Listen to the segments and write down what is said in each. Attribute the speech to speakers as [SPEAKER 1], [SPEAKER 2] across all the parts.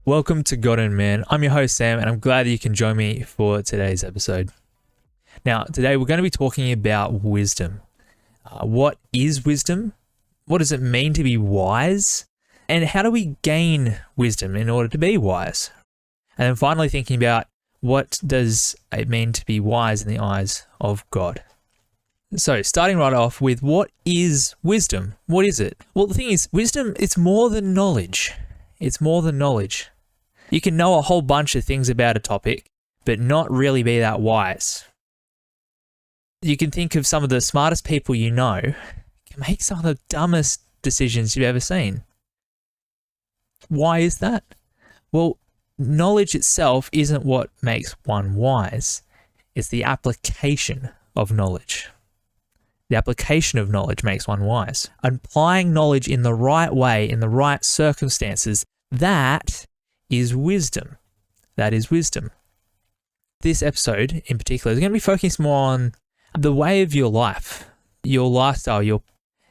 [SPEAKER 1] Welcome to God and Man. I'm your host, Sam, and I'm glad that you can join me for today's episode. Now, today we're going to be talking about wisdom. What is wisdom? What does it mean to be wise? And how do we gain wisdom in order to be wise? And then finally thinking about what does it mean to be wise in the eyes of God? So starting right off with what is wisdom? What is it? Well, the thing is, wisdom, it's more than knowledge. It's more than knowledge. You can know a whole bunch of things about a topic, but not really be that wise. You can think of some of the smartest people you know can make some of the dumbest decisions you've ever seen. Why is that? Well, knowledge itself isn't what makes one wise. It's the application of knowledge. The application of knowledge makes one wise. Applying knowledge in the right way, in the right circumstances, that is wisdom. That is wisdom. This episode in particular is going to be focused more on the way of your life, your lifestyle, your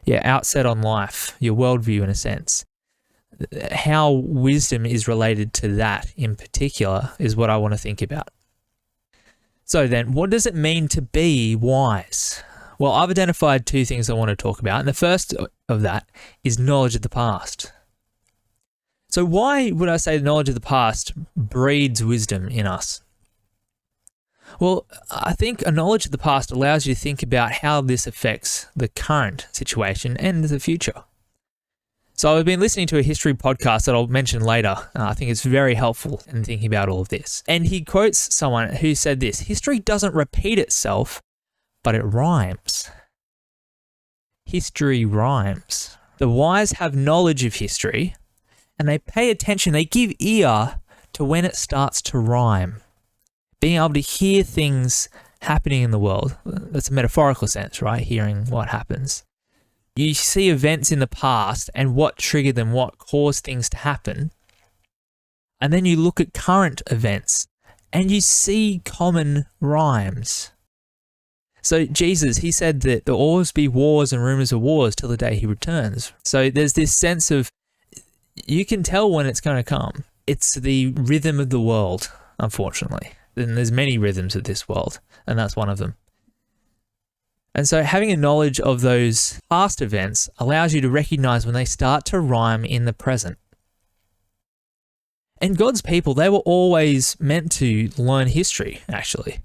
[SPEAKER 1] outset on life, your worldview in a sense. How wisdom is related to that in particular is what I want to think about. So then, what does it mean to be wise? Well, I've identified two things I want to talk about, and the first of that is knowledge of the past. So why would I say knowledge of the past breeds wisdom in us? Well, I think a knowledge of the past allows you to think about how this affects the current situation and the future. So I've been listening to a history podcast that I'll mention later. I think it's very helpful in thinking about all of this. And he quotes someone who said this: history doesn't repeat itself, but it rhymes. History rhymes. The wise have knowledge of history, and they pay attention, they give ear to when it starts to rhyme. Being able to hear things happening in the world, that's a metaphorical sense, right? Hearing what happens. You see events in the past and what triggered them, what caused things to happen. And then you look at current events and you see common rhymes. So Jesus, he said that there will always be wars and rumors of wars till the day he returns. So there's this sense of, you can tell when it's going to come. It's the rhythm of the world, unfortunately. And there's many rhythms of this world, and that's one of them. And so having a knowledge of those past events allows you to recognize when they start to rhyme in the present. And God's people, they were always meant to learn history, actually.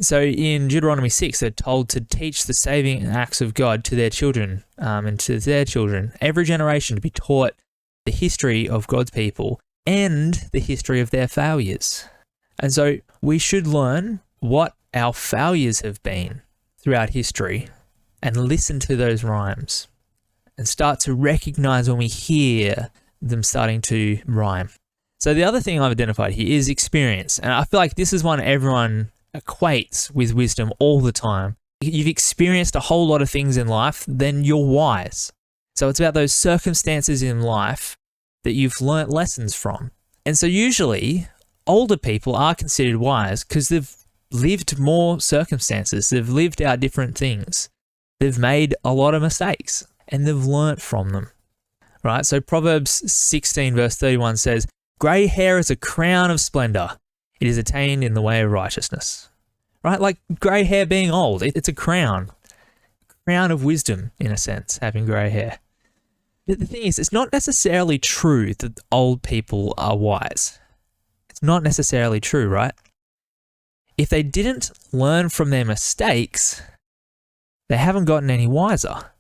[SPEAKER 1] So in Deuteronomy 6, they're told to teach the saving acts of God to their children and to their children, every generation, to be taught the history of God's people and the history of their failures. And so we should learn what our failures have been throughout history and listen to those rhymes and start to recognize when we hear them starting to rhyme. So the other thing I've identified here is experience. And I feel like this is one everyone equates with wisdom all the time. You've experienced a whole lot of things in life, then you're wise. So it's about those circumstances in life that you've learnt lessons from. And so usually older people are considered wise because they've lived more circumstances. They've lived out different things. They've made a lot of mistakes and they've learnt from them, right? So Proverbs 16 verse 31 says, "Grey hair is a crown of splendor. It is attained in the way of righteousness." Right? Like grey hair being old, it's a crown of wisdom in a sense, having grey hair. But the thing is, it's not necessarily true that old people are wise. It's not necessarily true, right? If they didn't learn from their mistakes, they haven't gotten any wiser.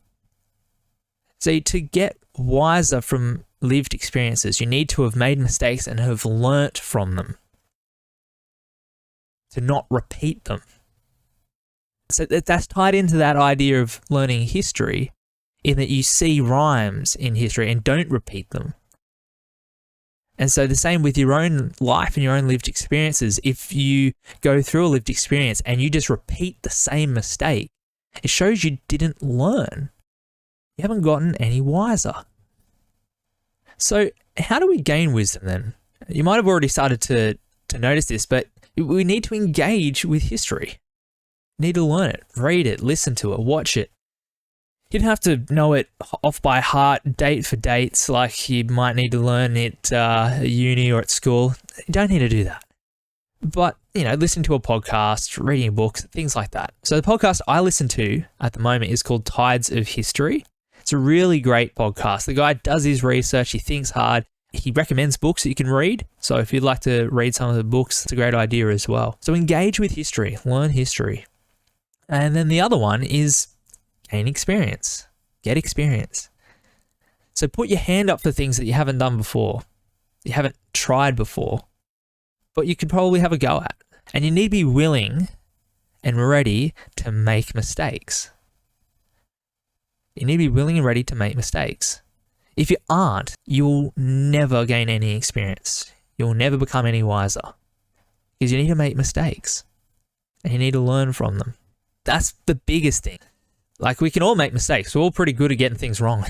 [SPEAKER 1] So to get wiser from lived experiences, you need to have made mistakes and have learnt from them, to not repeat them. So that's tied into that idea of learning history, in that you see rhymes in history and don't repeat them. And so the same with your own life and your own lived experiences. If you go through a lived experience and you just repeat the same mistake, it shows you didn't learn. You haven't gotten any wiser. So how do we gain wisdom then? You might have already started to notice this, but we need to engage with history. We need to learn it, read it, listen to it, watch it. You don't have to know it off by heart, date for dates, like you might need to learn it at uni or at school. You don't need to do that. But, listen to a podcast, reading books, things like that. So the podcast I listen to at the moment is called Tides of History. It's a really great podcast. The guy does his research, he thinks hard, he recommends books that you can read. So if you'd like to read some of the books, it's a great idea as well. So engage with history, learn history. And then the other one is gain experience, get experience. So put your hand up for things that you haven't done before, you haven't tried before, but you could probably have a go at. And you need to be willing and ready to make mistakes. You need to be willing and ready to make mistakes. If you aren't, you'll never gain any experience. You'll never become any wiser. Because you need to make mistakes. And you need to learn from them. That's the biggest thing. Like, we can all make mistakes. We're all pretty good at getting things wrong.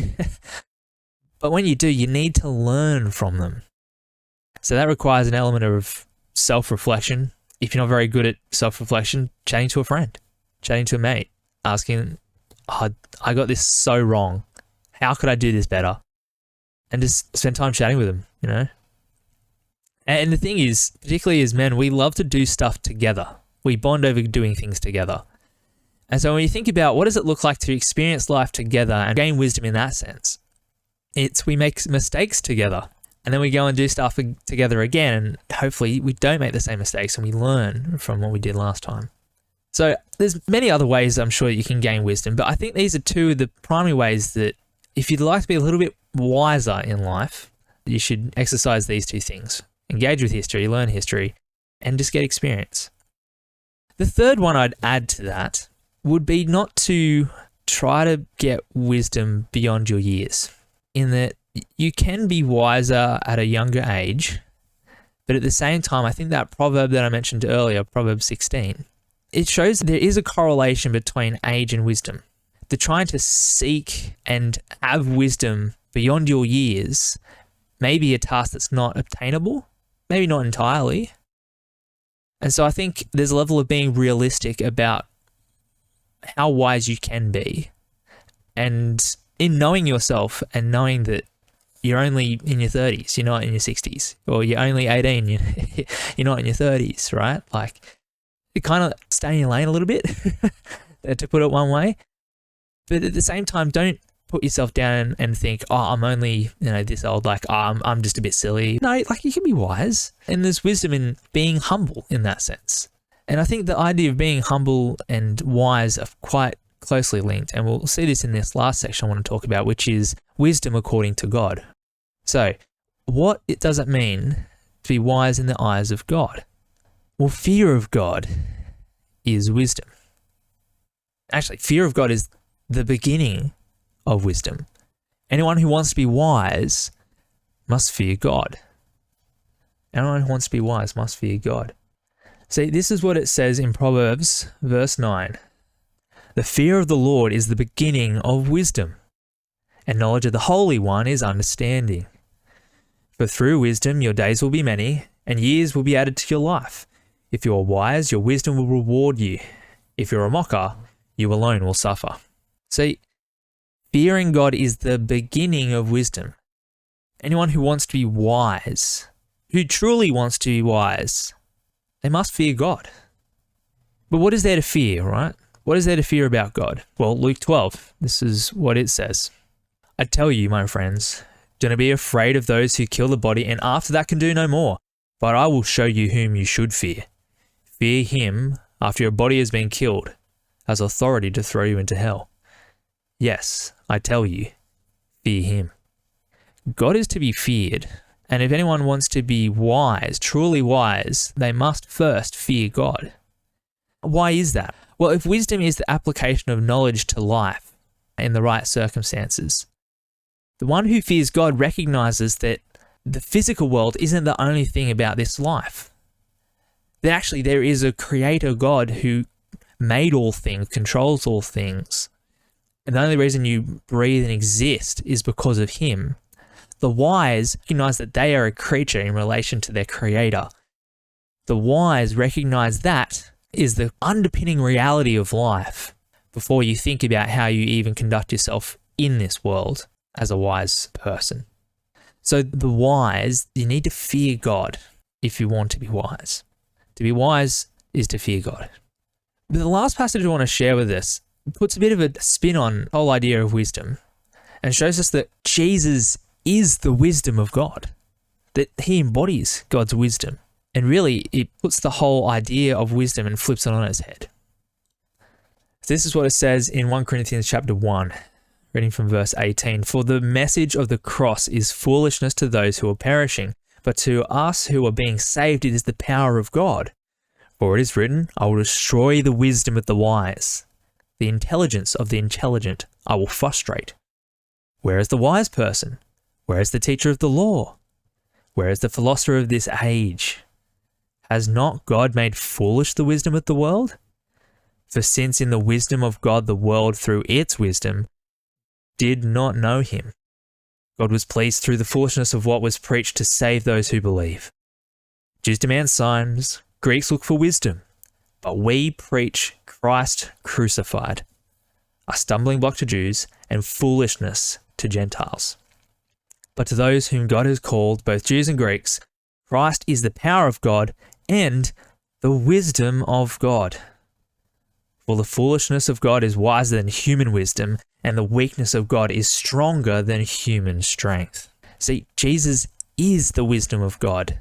[SPEAKER 1] But when you do, you need to learn from them. So that requires an element of self-reflection. If you're not very good at self-reflection, chatting to a friend, chatting to a mate, asking, I got this so wrong. How could I do this better? And just spend time chatting with them, And the thing is, particularly as men, we love to do stuff together. We bond over doing things together. And so when you think about what does it look like to experience life together and gain wisdom in that sense, we make mistakes together. And then we go and do stuff together again. And hopefully we don't make the same mistakes and we learn from what we did last time. So there's many other ways I'm sure you can gain wisdom, but I think these are two of the primary ways that if you'd like to be a little bit wiser in life, you should exercise these two things. Engage with history, learn history, and just get experience. The third one I'd add to that would be not to try to get wisdom beyond your years, in that you can be wiser at a younger age, but at the same time, I think that proverb that I mentioned earlier, Proverb 16, it shows there is a correlation between age and wisdom. The trying to seek and have wisdom beyond your years may be a task that's not obtainable, maybe not entirely. And so I think there's a level of being realistic about how wise you can be. And in knowing yourself and knowing that you're only in your 30s, you're not in your 60s, or you're only 18, you're not in your 30s, right? Like, you kind of stay in your lane a little bit, to put it one way. But at the same time, don't put yourself down and think, I'm only, this old, like, I'm just a bit silly. No, like, you can be wise. And there's wisdom in being humble in that sense. And I think the idea of being humble and wise are quite closely linked. And we'll see this in this last section I want to talk about, which is wisdom according to God. So what does it mean to be wise in the eyes of God? Well, fear of God is wisdom. Actually, fear of God is the beginning of wisdom. Anyone who wants to be wise must fear God. Anyone who wants to be wise must fear God. See, this is what it says in Proverbs verse 9. The fear of the Lord is the beginning of wisdom, and knowledge of the Holy One is understanding. For through wisdom your days will be many, and years will be added to your life. If you are wise, your wisdom will reward you. If you're a mocker, you alone will suffer. See, fearing God is the beginning of wisdom. Anyone who wants to be wise, who truly wants to be wise, they must fear God. But what is there to fear, right? What is there to fear about God? Well, Luke 12, this is what it says. I tell you, my friends, do not be afraid of those who kill the body and after that can do no more. But I will show you whom you should fear. Fear him after your body has been killed, has authority to throw you into hell. Yes, I tell you, fear him. God is to be feared, and if anyone wants to be wise, truly wise, they must first fear God. Why is that? Well, if wisdom is the application of knowledge to life in the right circumstances, the one who fears God recognizes that the physical world isn't the only thing about this life. That actually there is a creator God who made all things, controls all things. And the only reason you breathe and exist is because of him. The wise recognize that they are a creature in relation to their creator. The wise recognize that is the underpinning reality of life. before you think about how you even conduct yourself in this world as a wise person. So the wise, you need to fear God if you want to be wise. To be wise is to fear God. But the last passage I want to share with us puts a bit of a spin on the whole idea of wisdom and shows us that Jesus is the wisdom of God, that he embodies God's wisdom. And really, it puts the whole idea of wisdom and flips it on its head. This is what it says in 1 Corinthians chapter 1, reading from verse 18. For the message of the cross is foolishness to those who are perishing, but to us who are being saved it is the power of God. For it is written, I will destroy the wisdom of the wise. The intelligence of the intelligent I will frustrate. Where is the wise person? Where is the teacher of the law? Where is the philosopher of this age? Has not God made foolish the wisdom of the world? For since in the wisdom of God the world through its wisdom did not know him, God was pleased through the foolishness of what was preached to save those who believe. Jews demand signs, Greeks look for wisdom, but we preach Christ crucified, a stumbling block to Jews and foolishness to Gentiles. But to those whom God has called, both Jews and Greeks, Christ is the power of God and the wisdom of God. For the foolishness of God is wiser than human wisdom, and the weakness of God is stronger than human strength. See, Jesus is the wisdom of God,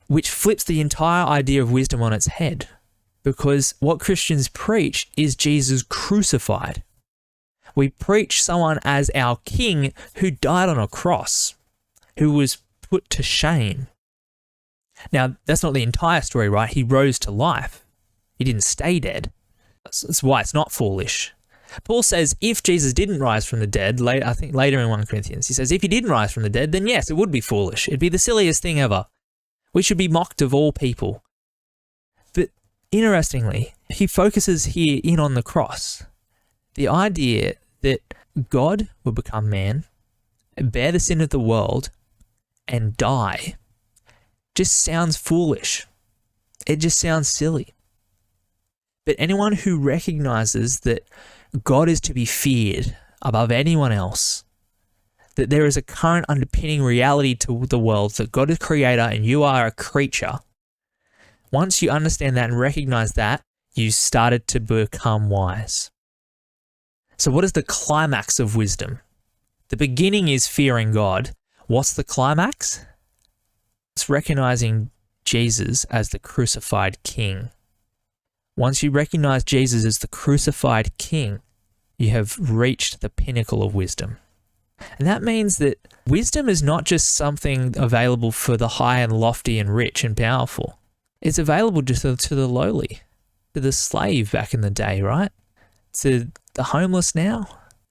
[SPEAKER 1] which flips the entire idea of wisdom on its head, because what Christians preach is Jesus crucified. We preach someone as our king who died on a cross, who was put to shame. Now, that's not the entire story, right? He rose to life. He didn't stay dead. That's why it's not foolish. Paul says if Jesus didn't rise from the dead, I think later in 1 Corinthians, he says if he didn't rise from the dead, then yes, it would be foolish. It'd be the silliest thing ever. We should be mocked of all people. But interestingly, he focuses here in on the cross. The idea that God would become man, bear the sin of the world, and die just sounds foolish. It just sounds silly. But anyone who recognizes that God is to be feared above anyone else, that there is a current underpinning reality to the world, that God is creator and you are a creature, once you understand that and recognize that, you started to become wise. So what is the climax of wisdom? The beginning is fearing God. What's the climax? It's recognizing Jesus as the crucified king. Once you recognize Jesus as the crucified king, you have reached the pinnacle of wisdom. And that means that wisdom is not just something available for the high and lofty and rich and powerful. It's available just to the lowly, to the slave back in the day, right? To the homeless now,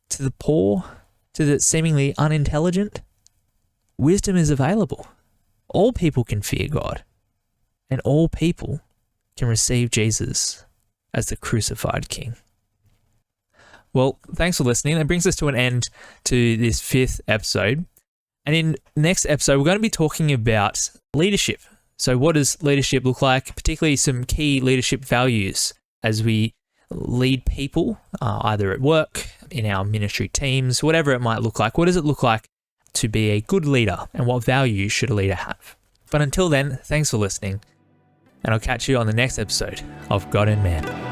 [SPEAKER 1] to the poor, to the seemingly unintelligent. Wisdom is available. All people can fear God, and all people can receive Jesus as the crucified king. Well, thanks for listening. That brings us to an end to this 5th episode. And in next episode, we're going to be talking about leadership. So what does leadership look like? Particularly some key leadership values as we lead people, either at work, in our ministry teams, whatever it might look like. What does it look like to be a good leader, and what values should a leader have? But until then, thanks for listening, and I'll catch you on the next episode of God and Man.